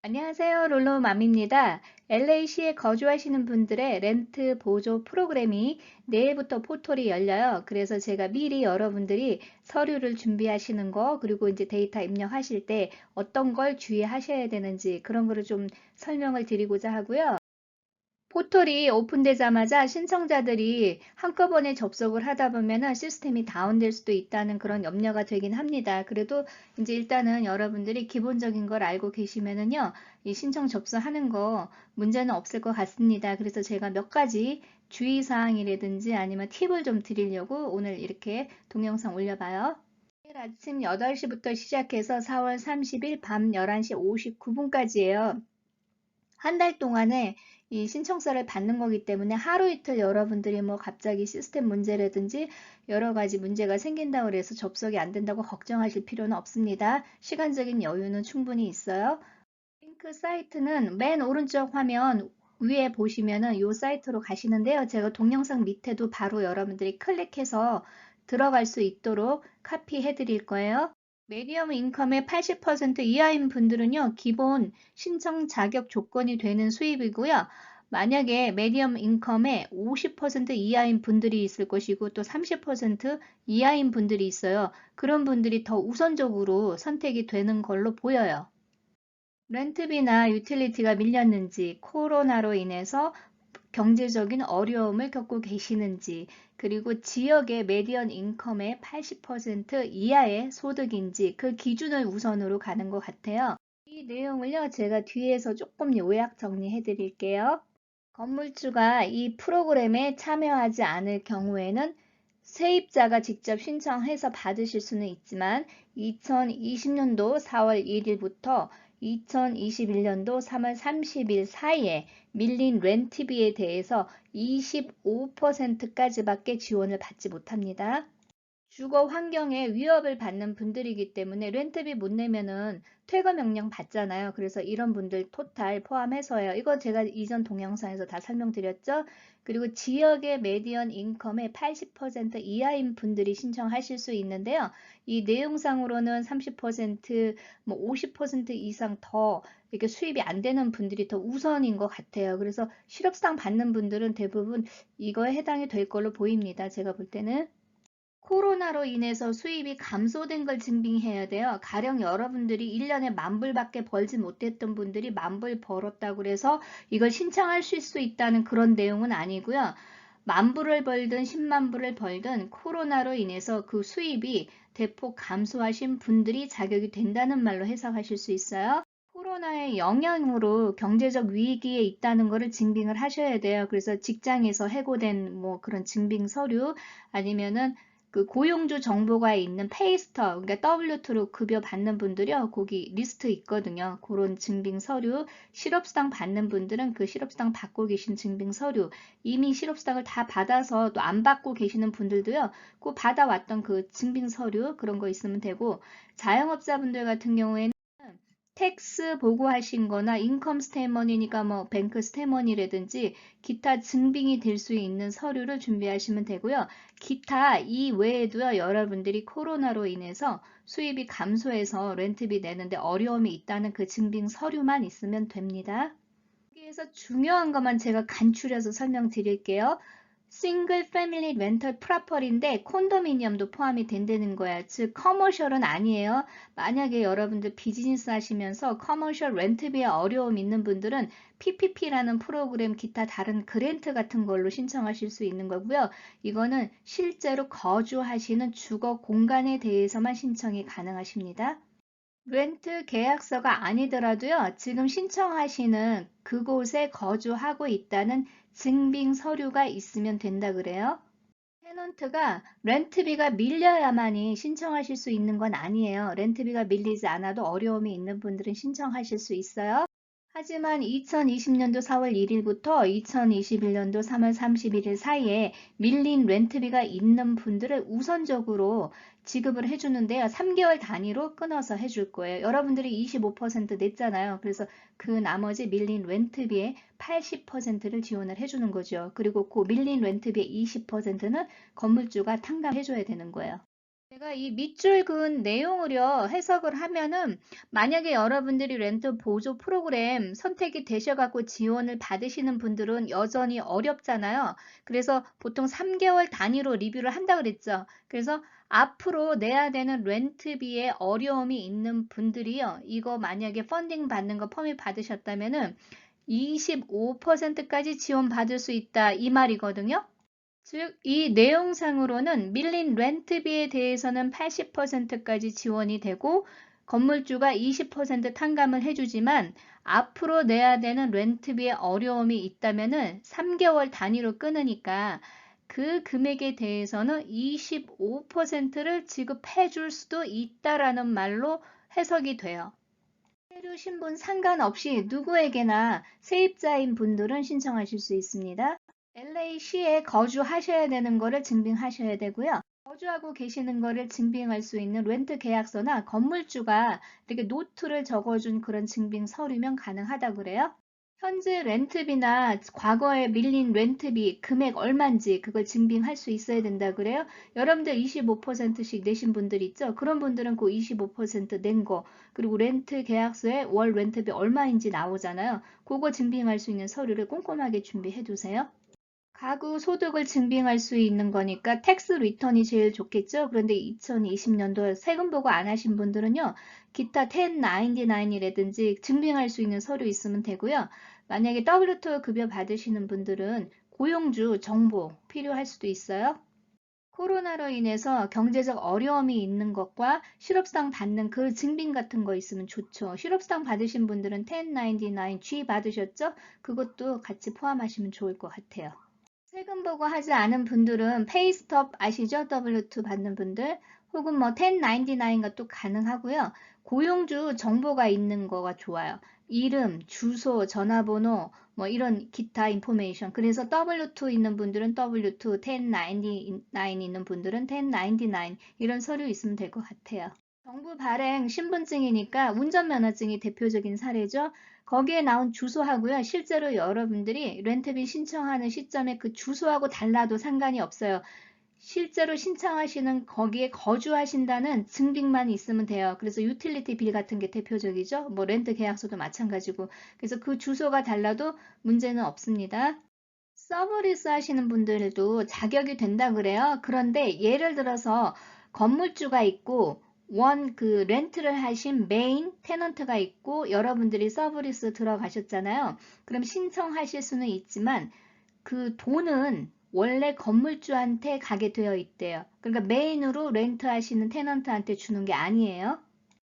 안녕하세요. 롤로맘입니다. LA시에 거주하시는 분들의 렌트 보조 프로그램이 내일부터 포털이 열려요. 그래서 제가 미리 여러분들이 서류를 준비하시는 거, 그리고 이제 데이터 입력하실 때 어떤 걸 주의하셔야 되는지 그런 거를 좀 설명을 드리고자 하고요. 포털이 오픈되자마자 신청자들이 한꺼번에 접속을 하다 보면은 시스템이 다운될 수도 있다는 그런 염려가 되긴 합니다. 그래도 이제 일단은 여러분들이 기본적인 걸 알고 계시면은요, 이 신청 접수하는 거 문제는 없을 것 같습니다. 그래서 제가 몇 가지 주의사항이라든지 아니면 팁을 좀 드리려고 오늘 이렇게 동영상 올려봐요. 내일 아침 8시부터 시작해서 4월 30일 밤 11시 59분까지예요. 한 달 동안에 이 신청서를 받는 거기 때문에 하루 이틀 여러분들이 뭐 갑자기 시스템 문제라든지 여러 가지 문제가 생긴다고 해서 접속이 안 된다고 걱정하실 필요는 없습니다. 시간적인 여유는 충분히 있어요. 링크 사이트는 맨 오른쪽 화면 위에 보시면은 이 사이트로 가시는데요. 제가 동영상 밑에도 바로 여러분들이 클릭해서 들어갈 수 있도록 카피해 드릴 거예요. 미디엄 인컴의 80% 이하인 분들은요, 기본 신청 자격 조건이 되는 수입이고요. 만약에 미디엄 인컴의 50% 이하인 분들이 있을 것이고 또 30% 이하인 분들이 있어요. 그런 분들이 더 우선적으로 선택이 되는 걸로 보여요. 렌트비나 유틸리티가 밀렸는지, 코로나로 인해서 경제적인 어려움을 겪고 계시는지, 그리고 지역의 메디언 인컴의 80% 이하의 소득인지 그 기준을 우선으로 가는 것 같아요. 이 내용을요, 제가 뒤에서 조금 요약 정리해 드릴게요. 건물주가 이 프로그램에 참여하지 않을 경우에는 세입자가 직접 신청해서 받으실 수는 있지만 2020년도 4월 1일부터 2021년도 3월 30일 사이에 밀린 렌트비에 대해서 25%까지밖에 지원을 받지 못합니다. 주거 환경에 위협을 받는 분들이기 때문에 렌트비 못 내면은 퇴거 명령 받잖아요. 그래서 이런 분들 토탈 포함해서요. 이거 제가 이전 동영상에서 다 설명드렸죠. 그리고 지역의 메디언 인컴의 80% 이하인 분들이 신청하실 수 있는데요. 이 내용상으로는 30%, 뭐 50% 이상 더 이렇게 수입이 안 되는 분들이 더 우선인 것 같아요. 그래서 실업수당 받는 분들은 대부분 이거에 해당이 될 걸로 보입니다. 제가 볼 때는. 코로나로 인해서 수입이 감소된 걸 증빙해야 돼요. 가령 여러분들이 1년에 10,000불밖에 벌지 못했던 분들이 10,000불 벌었다고 그래서 이걸 신청하실 수 있다는 그런 내용은 아니고요. 10,000불을 벌든 100,000불을 벌든 코로나로 인해서 그 수입이 대폭 감소하신 분들이 자격이 된다는 말로 해석하실 수 있어요. 코로나의 영향으로 경제적 위기에 있다는 것을 증빙을 하셔야 돼요. 그래서 직장에서 해고된 뭐 그런 증빙 서류 아니면은 그 고용주 정보가 있는 페이스터, 그러니까 W2로 급여 받는 분들이요. 거기 리스트 있거든요. 그런 증빙 서류, 실업수당 받는 분들은 그 실업수당 받고 계신 증빙 서류, 이미 실업수당을 다 받아서 또 안 받고 계시는 분들도요. 그 받아왔던 그 증빙 서류 그런 거 있으면 되고, 자영업자분들 같은 경우에는 텍스 보고하신 거나 인컴 스테이먼이니까 뭐 뱅크 스테이먼이라든지 기타 증빙이 될 수 있는 서류를 준비하시면 되고요. 기타 이 외에도요, 여러분들이 코로나로 인해서 수입이 감소해서 렌트비 내는데 어려움이 있다는 그 증빙 서류만 있으면 됩니다. 여기에서 중요한 것만 제가 간추려서 설명드릴게요. 싱글 패밀리 렌털 프라퍼리인데 콘도미니엄도 포함이 된다는 거야. 즉 커머셜은 아니에요. 만약에 여러분들 비즈니스 하시면서 커머셜 렌트비에 어려움 있는 분들은 PPP라는 프로그램 기타 다른 그랜트 같은 걸로 신청하실 수 있는 거고요. 이거는 실제로 거주하시는 주거 공간에 대해서만 신청이 가능하십니다. 렌트 계약서가 아니더라도요, 지금 신청하시는 그곳에 거주하고 있다는 증빙 서류가 있으면 된다 그래요. 테넌트가 렌트비가 밀려야만이 신청하실 수 있는 건 아니에요. 렌트비가 밀리지 않아도 어려움이 있는 분들은 신청하실 수 있어요. 하지만 2020년도 4월 1일부터 2021년도 3월 31일 사이에 밀린 렌트비가 있는 분들을 우선적으로 지급을 해주는데요. 3개월 단위로 끊어서 해줄 거예요. 여러분들이 25% 냈잖아요. 그래서 그 나머지 밀린 렌트비의 80%를 지원을 해주는 거죠. 그리고 그 밀린 렌트비의 20%는 건물주가 탕감해줘야 되는 거예요. 제가 이 밑줄 그은 내용을요, 해석을 하면은 만약에 여러분들이 렌트 보조 프로그램 선택이 되셔갖고 지원을 받으시는 분들은 여전히 어렵잖아요. 그래서 보통 3개월 단위로 리뷰를 한다 그랬죠. 그래서 앞으로 내야 되는 렌트비에 어려움이 있는 분들이요, 이거 만약에 펀딩 받는 거 퍼밋 받으셨다면은 25%까지 지원받을 수 있다, 이 말이거든요. 즉, 이 내용상으로는 밀린 렌트비에 대해서는 80%까지 지원이 되고 건물주가 20% 탕감을 해주지만 앞으로 내야 되는 렌트비에 어려움이 있다면은 3개월 단위로 끊으니까 그 금액에 대해서는 25%를 지급해 줄 수도 있다라는 말로 해석이 돼요. 세류 신분 상관없이 누구에게나 세입자인 분들은 신청하실 수 있습니다. LA시에 거주하셔야 되는 거를 증빙하셔야 되고요. 거주하고 계시는 거를 증빙할 수 있는 렌트 계약서나 건물주가 이렇게 노트를 적어준 그런 증빙 서류면 가능하다 그래요. 현재 렌트비나 과거에 밀린 렌트비 금액 얼마인지 그걸 증빙할 수 있어야 된다 그래요. 여러분들 25%씩 내신 분들 있죠? 그런 분들은 그 25%낸 거, 그리고 렌트 계약서에 월 렌트비 얼마인지 나오잖아요. 그거 증빙할 수 있는 서류를 꼼꼼하게 준비해 두세요. 가구 소득을 증빙할 수 있는 거니까 텍스 리턴이 제일 좋겠죠. 그런데 2020년도 세금 보고 안 하신 분들은요, 기타 1099이라든지 증빙할 수 있는 서류 있으면 되고요. 만약에 W2 급여 받으시는 분들은 고용주 정보 필요할 수도 있어요. 코로나로 인해서 경제적 어려움이 있는 것과 실업상 받는 그 증빙 같은 거 있으면 좋죠. 실업상 받으신 분들은 1099G 받으셨죠? 그것도 같이 포함하시면 좋을 것 같아요. 세금 보고 하지 않은 분들은 페이스톱 아시죠? W2 받는 분들 혹은 뭐 1099 것도 가능하고요. 고용주 정보가 있는 거가 좋아요. 이름, 주소, 전화번호, 뭐 이런 기타 인포메이션. 그래서 W2 있는 분들은 W2, 1099 있는 분들은 1099 이런 서류 있으면 될 것 같아요. 정부 발행 신분증이니까 운전면허증이 대표적인 사례죠. 거기에 나온 주소하고요. 실제로 여러분들이 렌트비 신청하는 시점에 그 주소하고 달라도 상관이 없어요. 실제로 신청하시는 거기에 거주하신다는 증빙만 있으면 돼요. 그래서 유틸리티 빌 같은 게 대표적이죠. 뭐 렌트 계약서도 마찬가지고. 그래서 그 주소가 달라도 문제는 없습니다. 서브리스 하시는 분들도 자격이 된다 그래요. 그런데 예를 들어서 건물주가 있고 그 렌트를 하신 메인 테넌트가 있고 여러분들이 서브리스 들어가셨잖아요. 그럼 신청하실 수는 있지만 그 돈은 원래 건물주한테 가게 되어 있대요. 그러니까 메인으로 렌트 하시는 테넌트한테 주는 게 아니에요.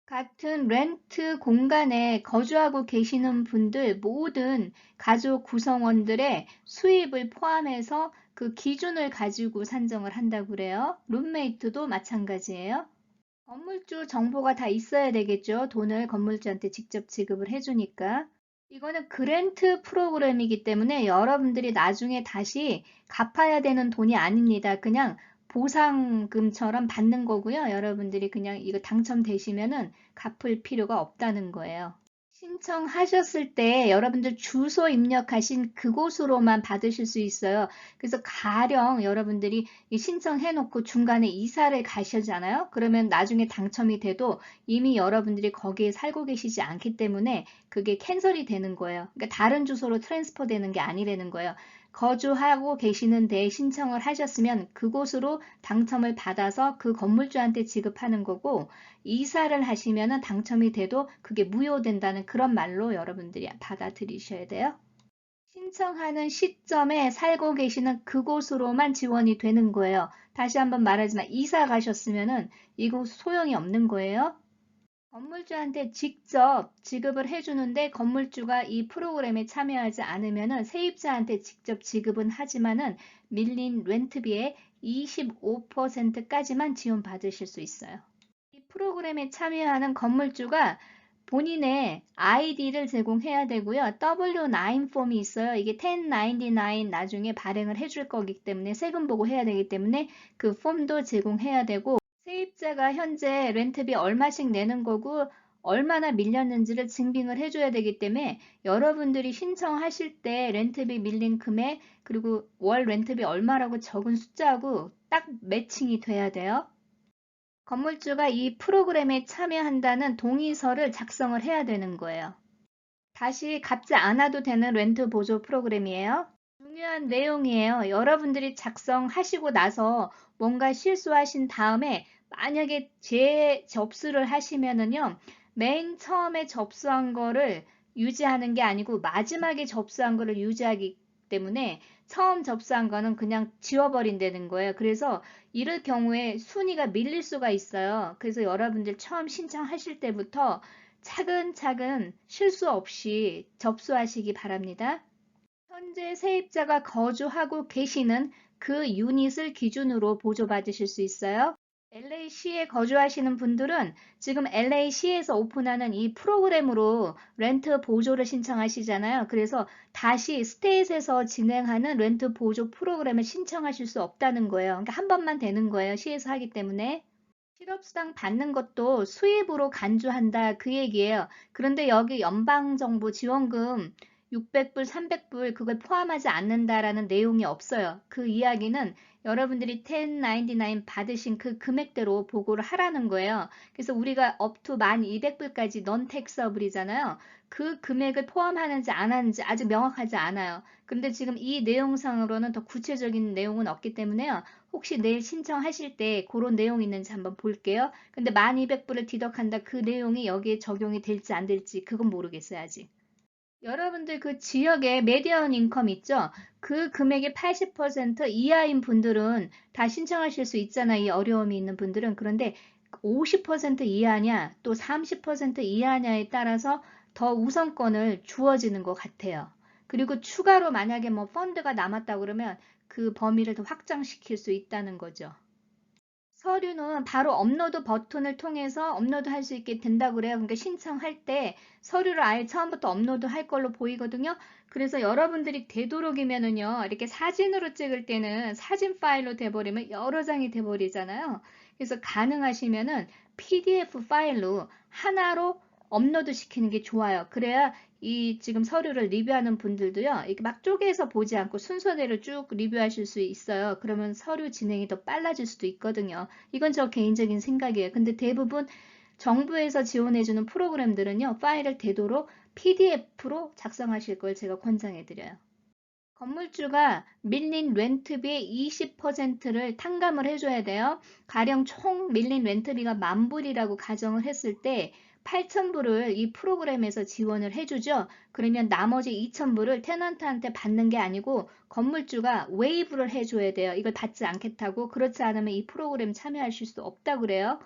같은 렌트 공간에 거주하고 계시는 분들 모든 가족 구성원들의 수입을 포함해서 그 기준을 가지고 산정을 한다고 그래요. 룸메이트도 마찬가지예요. 건물주 정보가 다 있어야 되겠죠. 돈을 건물주한테 직접 지급을 해주니까. 이거는 그랜트 프로그램이기 때문에 여러분들이 나중에 다시 갚아야 되는 돈이 아닙니다. 그냥 보상금처럼 받는 거고요. 여러분들이 그냥 이거 당첨되시면은 갚을 필요가 없다는 거예요. 신청하셨을 때 여러분들 주소 입력하신 그곳으로만 받으실 수 있어요. 그래서 가령 여러분들이 신청해 놓고 중간에 이사를 가시잖아요. 그러면 나중에 당첨이 돼도 이미 여러분들이 거기에 살고 계시지 않기 때문에 그게 캔슬이 되는 거예요. 그러니까 다른 주소로 트랜스퍼 되는 게 아니라는 거예요. 거주하고 계시는 데에 신청을 하셨으면 그곳으로 당첨을 받아서 그 건물주한테 지급하는 거고, 이사를 하시면 당첨이 돼도 그게 무효된다는 그런 말로 여러분들이 받아들이셔야 돼요. 신청하는 시점에 살고 계시는 그곳으로만 지원이 되는 거예요. 다시 한번 말하지만 이사 가셨으면은 이곳 소용이 없는 거예요. 건물주한테 직접 지급을 해주는데 건물주가 이 프로그램에 참여하지 않으면 세입자한테 직접 지급은 하지만은 밀린 렌트비의 25%까지만 지원받으실 수 있어요. 이 프로그램에 참여하는 건물주가 본인의 아이디를 제공해야 되고요. W9 폼이 있어요. 이게 1099 나중에 발행을 해줄 거기 때문에 세금 보고 해야 되기 때문에 그 폼도 제공해야 되고, 세입자가 현재 렌트비 얼마씩 내는 거고 얼마나 밀렸는지를 증빙을 해줘야 되기 때문에 여러분들이 신청하실 때 렌트비 밀린 금액 그리고 월 렌트비 얼마라고 적은 숫자하고 딱 매칭이 돼야 돼요. 건물주가 이 프로그램에 참여한다는 동의서를 작성을 해야 되는 거예요. 다시 갚지 않아도 되는 렌트 보조 프로그램이에요. 중요한 내용이에요. 여러분들이 작성하시고 나서 뭔가 실수하신 다음에 만약에 재접수를 하시면은요, 맨 처음에 접수한 거를 유지하는 게 아니고 마지막에 접수한 거를 유지하기 때문에 처음 접수한 거는 그냥 지워버린다는 거예요. 그래서 이럴 경우에 순위가 밀릴 수가 있어요. 그래서 여러분들 처음 신청하실 때부터 차근차근 실수 없이 접수하시기 바랍니다. 현재 세입자가 거주하고 계시는 그 유닛을 기준으로 보조받으실 수 있어요. LA시에 거주하시는 분들은 지금 LA시에서 오픈하는 이 프로그램으로 렌트 보조를 신청하시잖아요. 그래서 다시 스테이트에서 진행하는 렌트 보조 프로그램을 신청하실 수 없다는 거예요. 그러니까 한 번만 되는 거예요. 시에서 하기 때문에. 실업수당 받는 것도 수입으로 간주한다 그 얘기예요. 그런데 여기 연방정부 지원금 600불, 300불 그걸 포함하지 않는다라는 내용이 없어요. 그 이야기는 여러분들이 1099 받으신 그 금액대로 보고를 하라는 거예요. 그래서 우리가 up to 1200불까지 non taxable이잖아요. 그 금액을 포함하는지 안 하는지 아직 명확하지 않아요. 근데 지금 이 내용상으로는 더 구체적인 내용은 없기 때문에요. 혹시 내일 신청하실 때 그런 내용이 있는지 한번 볼게요. 근데 1200불을 디덕한다 그 내용이 여기에 적용이 될지 안 될지 그건 모르겠어요 아직. 여러분들 그 지역에 메디언 인컴 있죠? 그 금액의 80% 이하인 분들은 다 신청하실 수 있잖아요. 이 어려움이 있는 분들은. 그런데 50% 이하냐 또 30% 이하냐에 따라서 더 우선권을 주어지는 것 같아요. 그리고 추가로 만약에 뭐 펀드가 남았다 그러면 그 범위를 더 확장시킬 수 있다는 거죠. 서류는 바로 업로드 버튼을 통해서 업로드 할 수 있게 된다고 그래요. 그러니까 신청할 때 서류를 아예 처음부터 업로드 할 걸로 보이거든요. 그래서 여러분들이 되도록이면은요, 이렇게 사진으로 찍을 때는 사진 파일로 돼버리면 여러 장이 돼버리잖아요. 그래서 가능하시면은 PDF 파일로 하나로 업로드 시키는 게 좋아요. 그래야 이 지금 서류를 리뷰하는 분들도요, 이렇게 막 쪼개서 보지 않고 순서대로 쭉 리뷰하실 수 있어요. 그러면 서류 진행이 더 빨라질 수도 있거든요. 이건 저 개인적인 생각이에요. 근데 대부분 정부에서 지원해주는 프로그램들은요, 파일을 되도록 PDF로 작성하실 걸 제가 권장해드려요. 건물주가 밀린 렌트비의 20%를 탕감을 해줘야 돼요. 가령 총 밀린 렌트비가 10,000불이라고 가정을 했을 때 8,000불을 이 프로그램에서 지원을 해주죠. 그러면 나머지 2,000불을 테넌트한테 받는 게 아니고 건물주가 웨이브를 해줘야 돼요. 이걸 받지 않겠다고. 그렇지 않으면 이 프로그램 참여하실 수 없다고 그래요.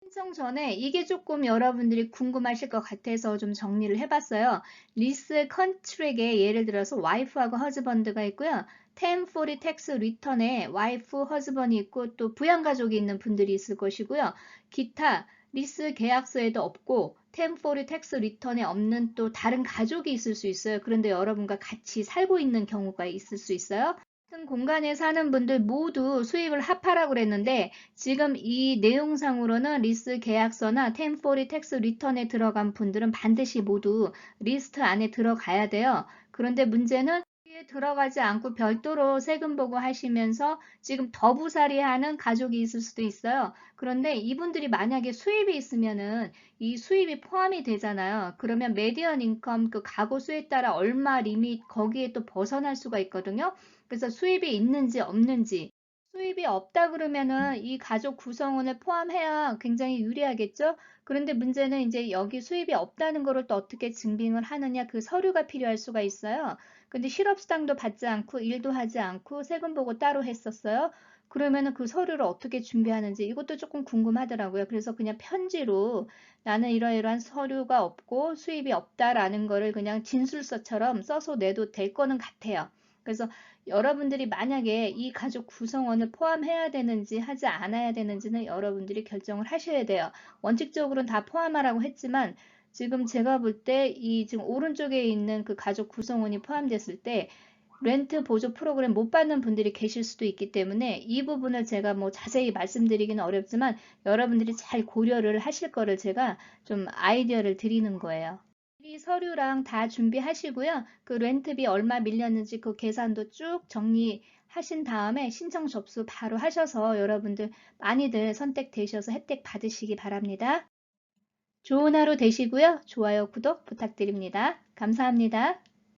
신청 전에 이게 조금 여러분들이 궁금하실 것 같아서 좀 정리를 해봤어요. 리스 컨트랙에 예를 들어서 와이프하고 허즈번드가 있고요. 1040 텍스 리턴에 와이프, 허즈번이 있고 또 부양가족이 있는 분들이 있을 것이고요. 기타 리스 계약서에도 없고 1040 텍스 리턴에 없는 또 다른 가족이 있을 수 있어요. 그런데 여러분과 같이 살고 있는 경우가 있을 수 있어요. 같은 공간에 사는 분들 모두 수입을 합하라고 그랬는데 지금 이 내용상으로는 리스 계약서나 1040 텍스 리턴에 들어간 분들은 반드시 모두 리스트 안에 들어가야 돼요. 그런데 문제는 여기에 들어가지 않고 별도로 세금 보고 하시면서 지금 더부살이하는 가족이 있을 수도 있어요. 그런데 이분들이 만약에 수입이 있으면은 이 수입이 포함이 되잖아요. 그러면 메디언 인컴 그 가구 수에 따라 얼마 리밋 거기에 또 벗어날 수가 있거든요. 그래서 수입이 있는지 없는지 수입이 없다 그러면은 이 가족 구성원을 포함해야 굉장히 유리하겠죠? 그런데 문제는 이제 여기 수입이 없다는 거를 또 어떻게 증빙을 하느냐 그 서류가 필요할 수가 있어요. 근데 실업수당도 받지 않고 일도 하지 않고 세금 보고 따로 했었어요. 그러면은 그 서류를 어떻게 준비하는지 이것도 조금 궁금하더라고요. 그래서 그냥 편지로 나는 이러이러한 서류가 없고 수입이 없다라는 거를 그냥 진술서처럼 써서 내도 될 거는 같아요. 그래서 여러분들이 만약에 이 가족 구성원을 포함해야 되는지 하지 않아야 되는지는 여러분들이 결정을 하셔야 돼요. 원칙적으로는 다 포함하라고 했지만 지금 제가 볼 때 이 지금 오른쪽에 있는 그 가족 구성원이 포함됐을 때 렌트 보조 프로그램 못 받는 분들이 계실 수도 있기 때문에 이 부분을 제가 뭐 자세히 말씀드리기는 어렵지만 여러분들이 잘 고려를 하실 거를 제가 좀 아이디어를 드리는 거예요. 이 서류랑 다 준비하시고요. 그 렌트비 얼마 밀렸는지 그 계산도 쭉 하신 다음에 신청 접수 바로 하셔서 여러분들 많이들 선택되셔서 혜택 받으시기 바랍니다. 좋은 하루 되시고요. 좋아요, 구독 부탁드립니다. 감사합니다.